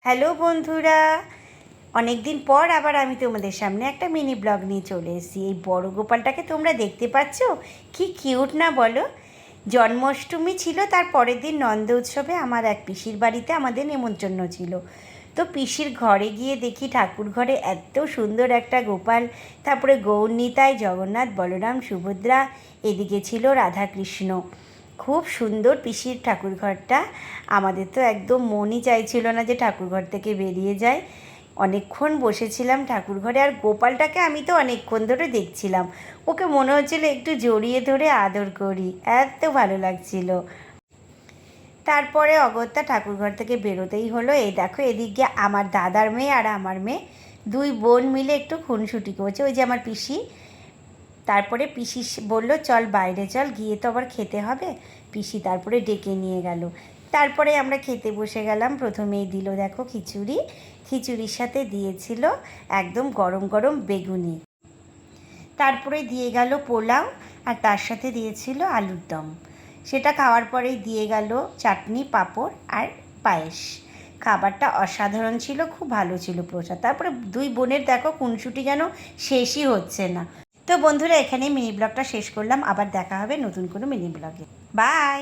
Hello বন্ধুরা, অনেক দিন পর আবার আমি তোমাদের সামনে একটা মিনি ব্লগ নিয়ে চলে এসেছি। এই বড় গোপালটাকে তোমরা দেখতে পাচ্ছ, কি কিউট না বলো। জন্মাষ্টমী ছিল, তার পরের দিন নন্দ উৎসবে আমার এক পিসির বাড়িতে আমাদের নেমন্তন্ন ছিল। তো পিসির ঘরে গিয়ে দেখি ঠাকুর ঘরে এত সুন্দর একটা গোপাল, তারপরে গৌরনিতাই, জগন্নাথ, বলরাম, সুভদ্রা, এদিকে ছিল রাধাকৃষ্ণ। খুব সুন্দর পিসির ঠাকুরঘরটা। আমাদের তো একদম মনই চাইছিল না যে ঠাকুরঘর থেকে বেরিয়ে যায়। অনেকক্ষণ বসেছিলাম ঠাকুরঘরে, আর গোপালটাকে আমি তো অনেকক্ষণ ধরে দেখছিলাম। ওকে মনে হচ্ছিল একটু জড়িয়ে ধরে আদর করি, এত ভালো লাগছিল। তারপরে অগত্যা ঠাকুরঘর থেকে বেরোতেই হলো। এই দেখো, এদিকে আমার দাদার মেয়ে আর আমার মেয়ে, দুই বোন মিলে একটু খুনসুটি করছে। ওই যে আমার পিসি। তারপরে পিসি বলল, চল বাইরে চল, গিয়ে তো আবার খেতে হবে। পিসি তারপরে ডেকে নিয়ে গেল। তারপরে আমরা খেতে বসে গেলাম। প্রথমেই দিল দেখো খিচুড়ি, খিচুড়ির সাথে দিয়েছিল একদম গরম গরম বেগুনি। তারপরে দিয়ে গেল পোলাও, আর তার সাথে দিয়েছিল আলুর দম। সেটা খাওয়ার পরেই দিয়ে গেল চাটনি, পাঁপড় আর পায়েস। খাবারটা অসাধারণ ছিল, খুব ভালো ছিল প্রসাদ। তারপরে দুই বোনের দেখো খুনসুটি যেন শেষই হচ্ছে না। তো বন্ধুরা, এখানেই মিনি ব্লগটা শেষ করলাম। আবার দেখা হবে নতুন কোনো মিনি ব্লগে। বাই।